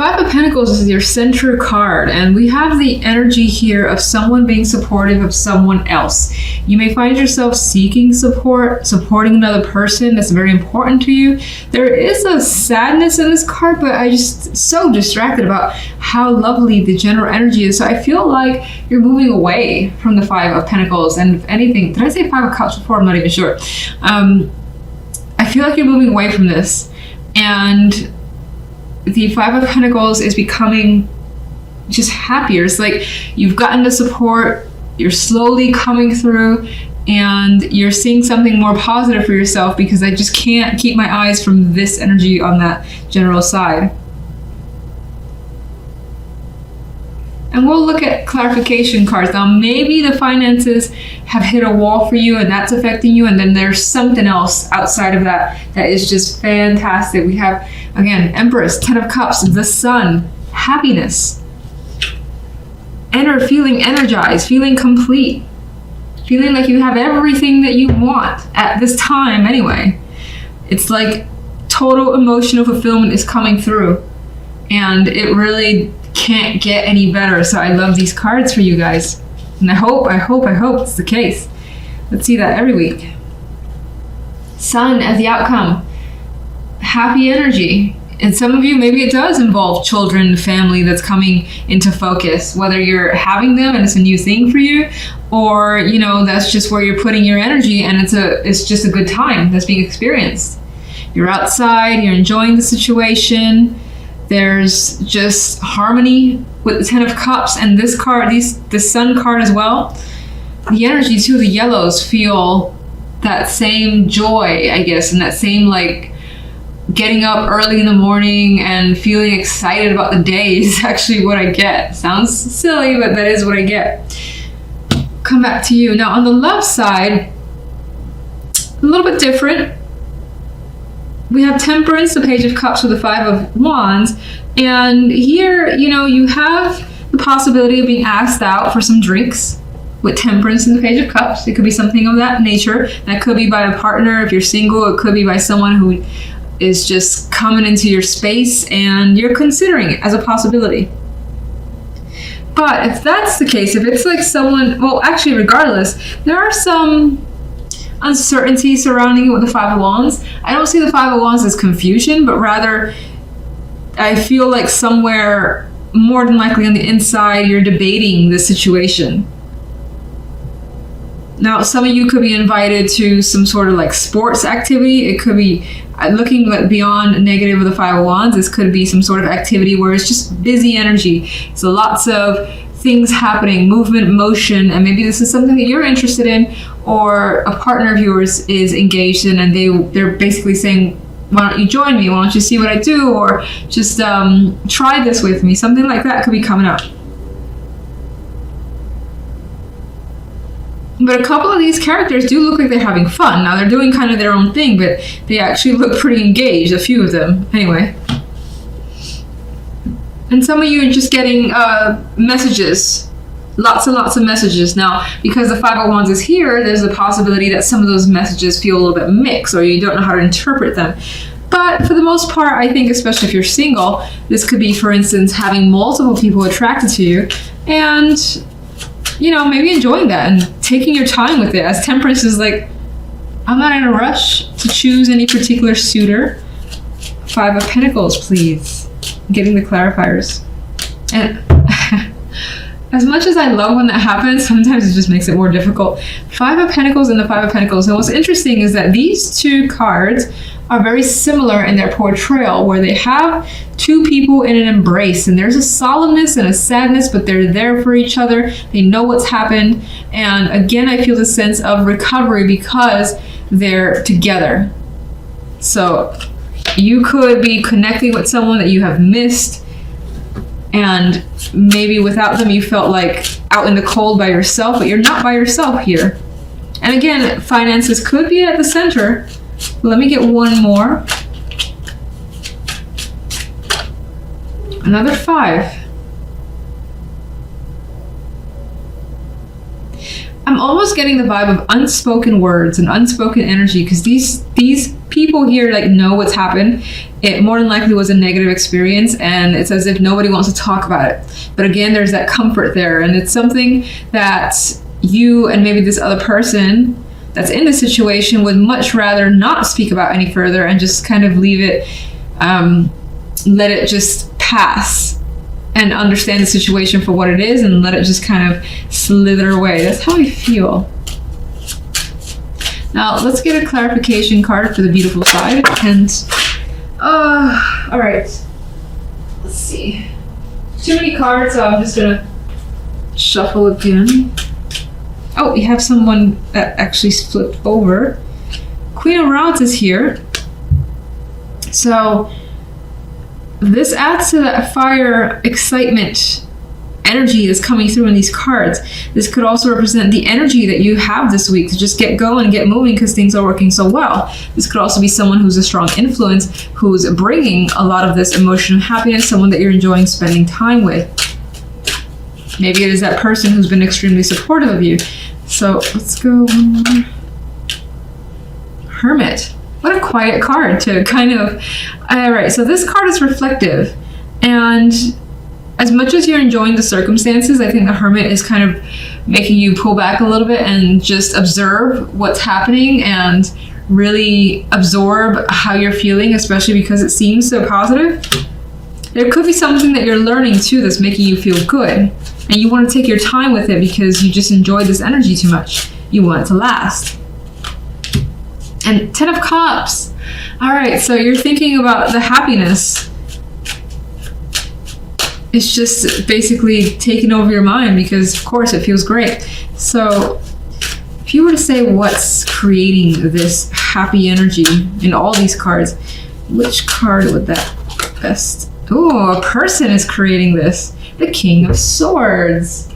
Five of Pentacles is your center card, and we have the energy here of someone being supportive of someone else. You may find yourself seeking support, supporting another person that's very important to you. There is a sadness in this card, but I just so distracted about how lovely the general energy is. So I feel like you're moving away from the Five of Pentacles, and if anything, did I say Five of Cups before? I'm not even sure. I feel like you're moving away from this, and the Five of Pentacles is becoming just happier. It's like you've gotten the support, you're slowly coming through, and you're seeing something more positive for yourself, because I just can't keep my eyes from this energy on that general side. And we'll look at clarification cards. Now, maybe the finances have hit a wall for you and that's affecting you, and then there's something else outside of that that is just fantastic. We have, again, Empress, Ten of Cups, the Sun, happiness, feeling energized, feeling complete, feeling like you have everything that you want at this time anyway. It's like total emotional fulfillment is coming through, and it really can't get any better. So I love these cards for you guys, and I hope it's the case. Let's see that every week. Sun as the outcome, happy energy. And some of you, maybe it does involve children, family that's coming into focus, whether you're having them and it's a new thing for you, or you know, that's just where you're putting your energy and it's just a good time that's being experienced. You're outside, you're enjoying the situation. There's just harmony with the Ten of Cups and this card, the Sun card as well. The energy too, the yellows feel that same joy, I guess, and that same like getting up early in the morning and feeling excited about the day is actually what I get. Sounds silly, but that is what I get. Come back to you. Now on the left side, a little bit different. We have Temperance, the Page of Cups with the Five of Wands. And here, you know, you have the possibility of being asked out for some drinks with Temperance and the Page of Cups. It could be something of that nature. That could be by a partner if you're single. It could be by someone who is just coming into your space and you're considering it as a possibility. But if that's the case, if it's like someone, well, actually, regardless, there are some uncertainty surrounding it with the Five of Wands. I don't see the Five of Wands as confusion, but rather I feel like somewhere more than likely on the inside you're debating the situation. Now some of you could be invited to some sort of like sports activity. It could be looking beyond negative of the Five of Wands. This could be some sort of activity where it's just busy energy. So lots of things happening, movement, motion, and maybe this is something that you're interested in or a partner of yours is engaged in, and they're basically saying, why don't you join me? Why don't you see what I do? Or just try this with me. Something like that could be coming up. But a couple of these characters do look like they're having fun. Now they're doing kind of their own thing, but they actually look pretty engaged, a few of them. Anyway. And some of you are just getting messages, lots and lots of messages. Now, because the Five of Wands is here, there's a possibility that some of those messages feel a little bit mixed or you don't know how to interpret them. But for the most part, I think, especially if you're single, this could be, for instance, having multiple people attracted to you and, you know, maybe enjoying that and taking your time with it. As Temperance is like, I'm not in a rush to choose any particular suitor. Five of Pentacles, please. Getting the clarifiers. And as much as I love when that happens, sometimes it just makes it more difficult. Five of Pentacles and the Five of Pentacles. And what's interesting is that these two cards are very similar in their portrayal, where they have two people in an embrace, and there's a solemnness and a sadness, but they're there for each other. They know what's happened. And again, I feel the sense of recovery because they're together. So you could be connecting with someone that you have missed, and maybe without them you felt like out in the cold by yourself, but you're not by yourself here. And again, finances could be at the center. Let me get one more. Another five. I'm almost getting the vibe of unspoken words and unspoken energy, because these people here like know what's happened. It more than likely was a negative experience, and it's as if nobody wants to talk about it. But again, there's that comfort there, and it's something that you and maybe this other person that's in the situation would much rather not speak about any further and just kind of leave it, let it just pass and understand the situation for what it is and let it just kind of slither away. That's how I feel. Now let's get a clarification card for the beautiful side. And all right, let's see. Too many cards, so I'm just gonna shuffle again. Oh, we have someone that actually flipped over. Queen of Rods is here. So this adds to that fire, excitement, energy that's coming through in these cards. This could also represent the energy that you have this week to just get going and get moving because things are working so well. This could also be someone who's a strong influence, who's bringing a lot of this emotional happiness, someone that you're enjoying spending time with. Maybe it is that person who's been extremely supportive of you. So let's go one more. Hermit. What a quiet card to kind of... All right, so this card is reflective. And as much as you're enjoying the circumstances, I think the Hermit is kind of making you pull back a little bit and just observe what's happening and really absorb how you're feeling, especially because it seems so positive. There could be something that you're learning too that's making you feel good. And you want to take your time with it because you just enjoy this energy too much. You want it to last. And 10 of Cups. All right, so you're thinking about the happiness. It's just basically taking over your mind because, of course, it feels great. So if you were to say what's creating this happy energy in all these cards, which card would that best? Oh, a person is creating this. The King of Swords.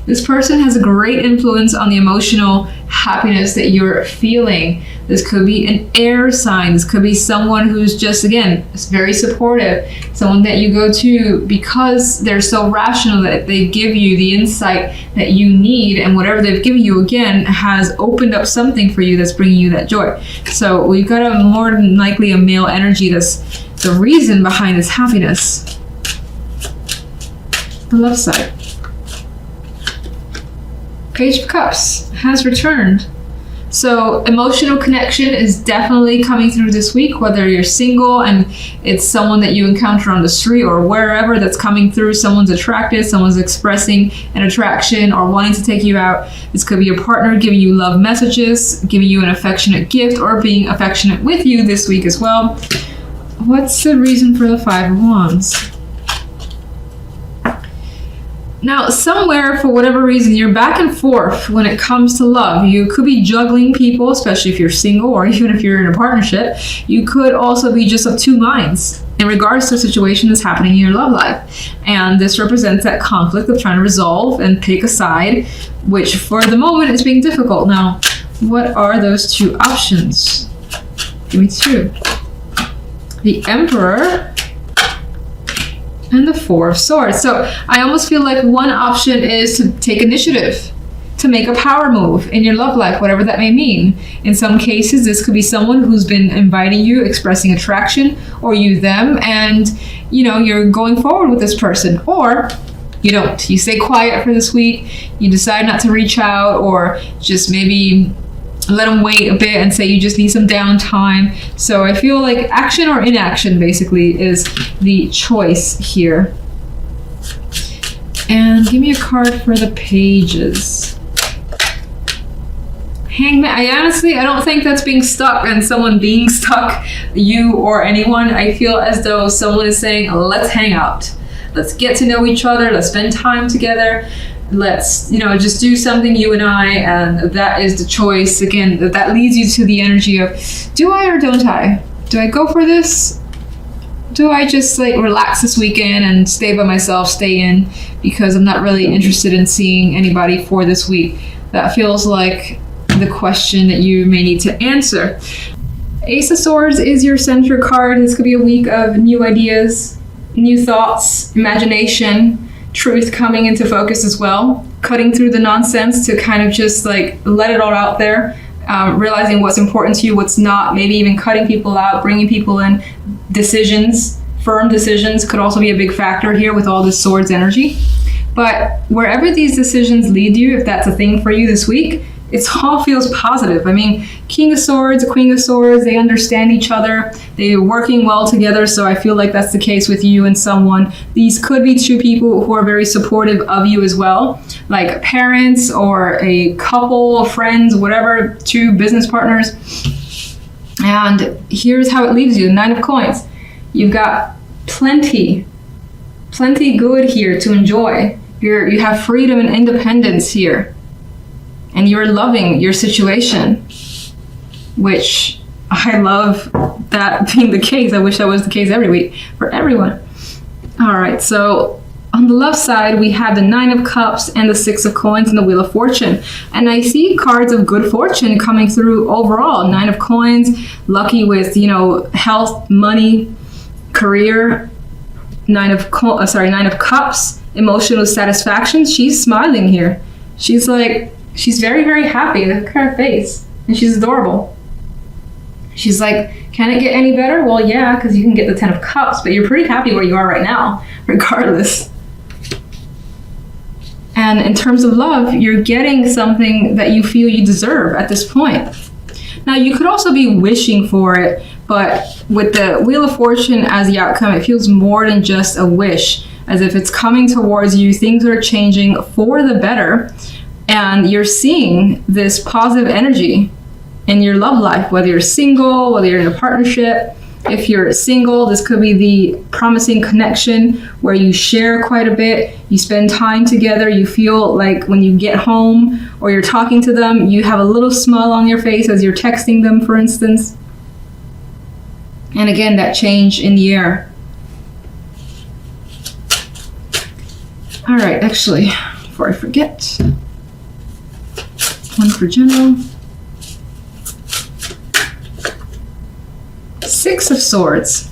This person has a great influence on the emotional happiness that you're feeling. This could be an air sign. This could be someone who's just, again, very supportive. Someone that you go to because they're so rational that they give you the insight that you need, and whatever they've given you, again, has opened up something for you that's bringing you that joy. So we've got a more than likely a male energy that's the reason behind this happiness. The love side. Page of Cups has returned. So emotional connection is definitely coming through this week, whether you're single and it's someone that you encounter on the street or wherever that's coming through. Someone's attracted, someone's expressing an attraction or wanting to take you out. This could be your partner giving you love messages, giving you an affectionate gift, or being affectionate with you this week as well. What's the reason for the Five of Wands? Now, somewhere, for whatever reason, you're back and forth when it comes to love. You could be juggling people, especially if you're single or even if you're in a partnership. You could also be just of two minds in regards to a situation that's happening in your love life. And this represents that conflict of trying to resolve and pick a side, which for the moment is being difficult. Now, what are those two options? Give me two. The Emperor and the Four of Swords. So I almost feel like one option is to take initiative, to make a power move in your love life, whatever that may mean. In some cases, this could be someone who's been inviting you, expressing attraction, or you them, and you're going forward with this person. Or you don't. You stay quiet for this week. You decide not to reach out, or just maybe let them wait a bit and say you just need some downtime. So I feel like action or inaction basically is the choice here. And give me a card for the Pages. Hangman. I don't think that's being stuck and someone being stuck, you or anyone. I feel as though someone is saying, let's hang out. Let's get to know each other. Let's spend time together. Let's, just do something, you and I, and that is the choice. Again, that leads you to the energy of, do I or don't I? Do I go for this? Do I just relax this weekend and stay by myself, stay in, because I'm not really interested in seeing anybody for this week? That feels like the question that you may need to answer. Ace of Swords is your center card. This could be a week of new ideas, new thoughts, imagination, truth coming into focus as well, cutting through the nonsense to kind of just let it all out there. realizing what's important to you, what's not, maybe even cutting people out, bringing people in. Decisions, firm decisions could also be a big factor here with all this swords energy. But wherever these decisions lead you, if that's a thing for you this week, it all feels positive. I mean, King of Swords, Queen of Swords, they understand each other. They're working well together. So I feel like that's the case with you and someone. These could be two people who are very supportive of you as well, like parents or a couple, friends, whatever, two business partners. And here's how it leaves you. 9 of Coins. You've got plenty good here to enjoy. You have freedom and independence here. And you're loving your situation, which I love that being the case. I wish that was the case every week for everyone. All right, so on the left side, we have the 9 of Cups and the 6 of Coins and the Wheel of Fortune. And I see cards of good fortune coming through overall. 9 of Coins, lucky with, health, money, career. 9 of Cups, emotional satisfaction. She's smiling here. She's very, very happy. Look at her face. And she's adorable. She's like, can it get any better? Well, yeah, because you can get the 10 of Cups, but you're pretty happy where you are right now, regardless. And in terms of love, you're getting something that you feel you deserve at this point. Now, you could also be wishing for it, but with the Wheel of Fortune as the outcome, it feels more than just a wish, as if it's coming towards you. Things are changing for the better. And you're seeing this positive energy in your love life, whether you're single, whether you're in a partnership. If you're single, this could be the promising connection where you share quite a bit, you spend time together, you feel like when you get home or you're talking to them, you have a little smile on your face as you're texting them, for instance. And again, that change in the air. All right, actually, before I forget, one for general. 6 of Swords.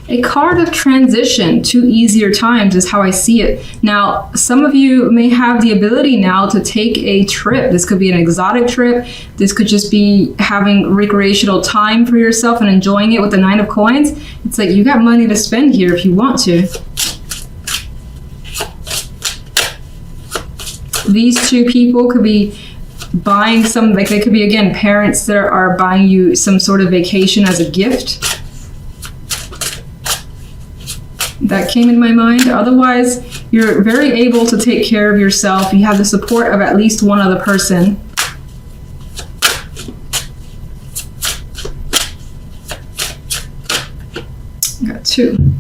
A card of transition to easier times is how I see it. Now, some of you may have the ability now to take a trip. This could be an exotic trip. This could just be having recreational time for yourself and enjoying it with the 9 of Coins. It's like you got money to spend here if you want to. These two people could be buying they could be, again, parents that are buying you some sort of vacation as a gift. That came in my mind. Otherwise, you're very able to take care of yourself. You have the support of at least one other person. Got 2.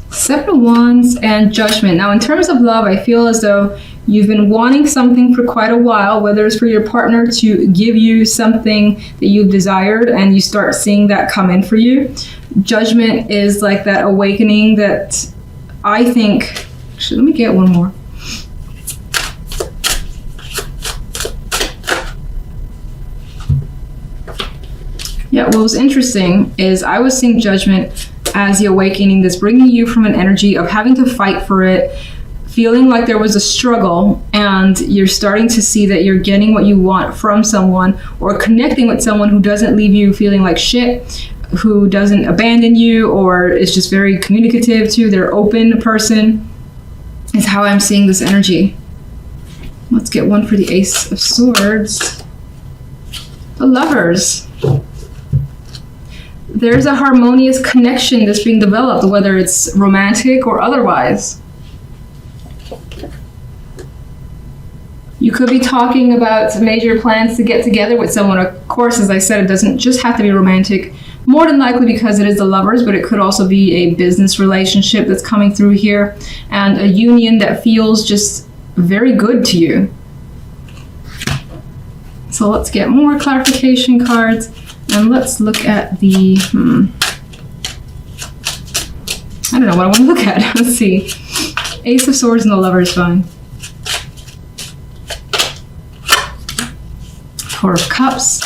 7 of Wands and Judgment. Now, in terms of love, I feel as though you've been wanting something for quite a while, whether it's for your partner to give you something that you've desired and you start seeing that come in for you. Judgment is like that awakening that I think... Actually, let me get one more. Yeah, what was interesting is I was seeing Judgment as the awakening that's bringing you from an energy of having to fight for it, feeling like there was a struggle, and you're starting to see that you're getting what you want from someone, or connecting with someone who doesn't leave you feeling like shit, who doesn't abandon you, or is just very communicative to their open person, is how I'm seeing this energy. Let's get one for the Ace of Swords. The Lovers. There's a harmonious connection that's being developed, whether it's romantic or otherwise. You could be talking about major plans to get together with someone. Of course, as I said, it doesn't just have to be romantic, more than likely because it is the Lovers, but it could also be a business relationship that's coming through here, and a union that feels just very good to you. So let's get more clarification cards. And let's look at the, I don't know what I want to look at. Let's see. Ace of Swords and the Lover is fine. Four of Cups.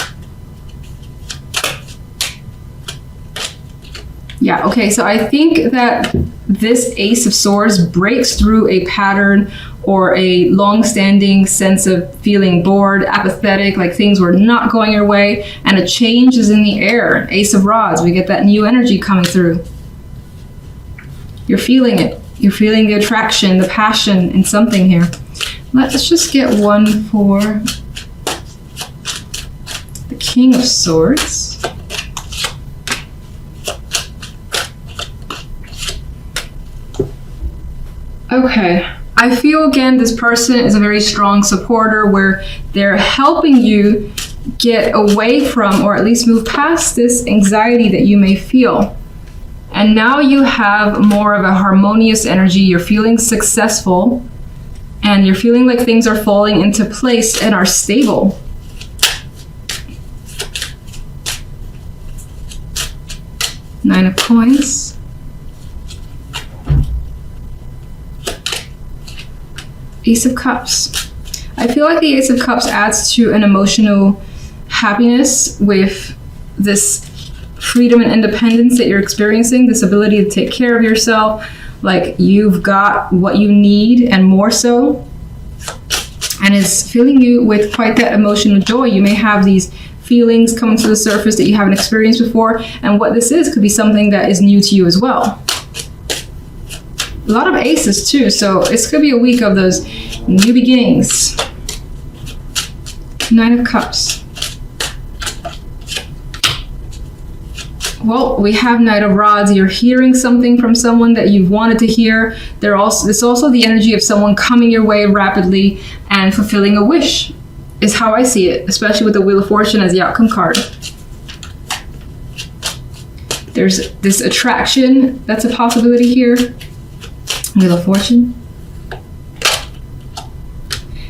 Yeah, okay, so I think that this Ace of Swords breaks through a pattern or a long-standing sense of feeling bored, apathetic, like things were not going your way, and a change is in the air. Ace of Rods, we get that new energy coming through. You're feeling it. You're feeling the attraction, the passion in something here. Let's just get one for the King of Swords. Okay. I feel again this person is a very strong supporter where they're helping you get away from, or at least move past, this anxiety that you may feel. And now you have more of a harmonious energy. You're feeling successful and you're feeling like things are falling into place and are stable. Nine of Coins. Ace of Cups. I feel like the Ace of Cups adds to an emotional happiness with this freedom and independence that you're experiencing, this ability to take care of yourself, like you've got what you need and more so, and it's filling you with quite that emotional joy. You may have these feelings coming to the surface that you haven't experienced before, and what this is could be something that is new to you as well. A lot of aces too, so this could be a week of those new beginnings. Nine of Cups. Well, we have Knight of Rods. You're hearing something from someone that you've wanted to hear. It's also the energy of someone coming your way rapidly and fulfilling a wish, is how I see it, especially with the Wheel of Fortune as the outcome card. There's this attraction that's a possibility here. Wheel of Fortune.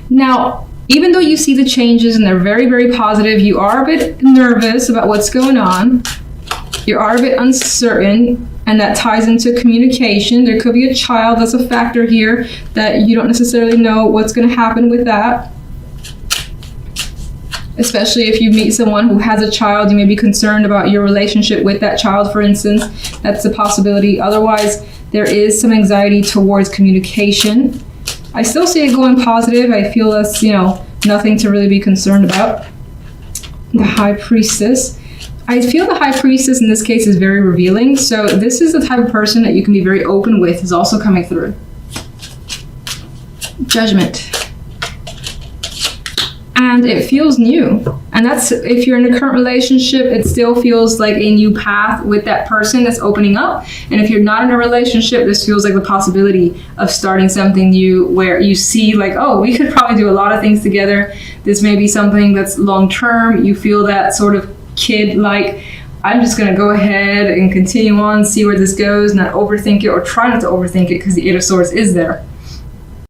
Now, even though you see the changes and they're very, very positive, you are a bit nervous about what's going on. You are a bit uncertain, and that ties into communication. There could be a child that's a factor here that you don't necessarily know what's going to happen with that. Especially if you meet someone who has a child, you may be concerned about your relationship with that child, for instance. That's a possibility. Otherwise, there is some anxiety towards communication. I still see it going positive. I feel that's, nothing to really be concerned about. The High Priestess. I feel the High Priestess in this case is very revealing. So this is the type of person that you can be very open with, is also coming through. Judgment. And it feels new. And that's, if you're in a current relationship, it still feels like a new path with that person that's opening up. And if you're not in a relationship, this feels like the possibility of starting something new where you see like, oh, we could probably do a lot of things together. This may be something that's long term. You feel that sort of kid like, I'm just going to go ahead and continue on, see where this goes, not overthink it, or try not to overthink it because the Eight of Swords is there.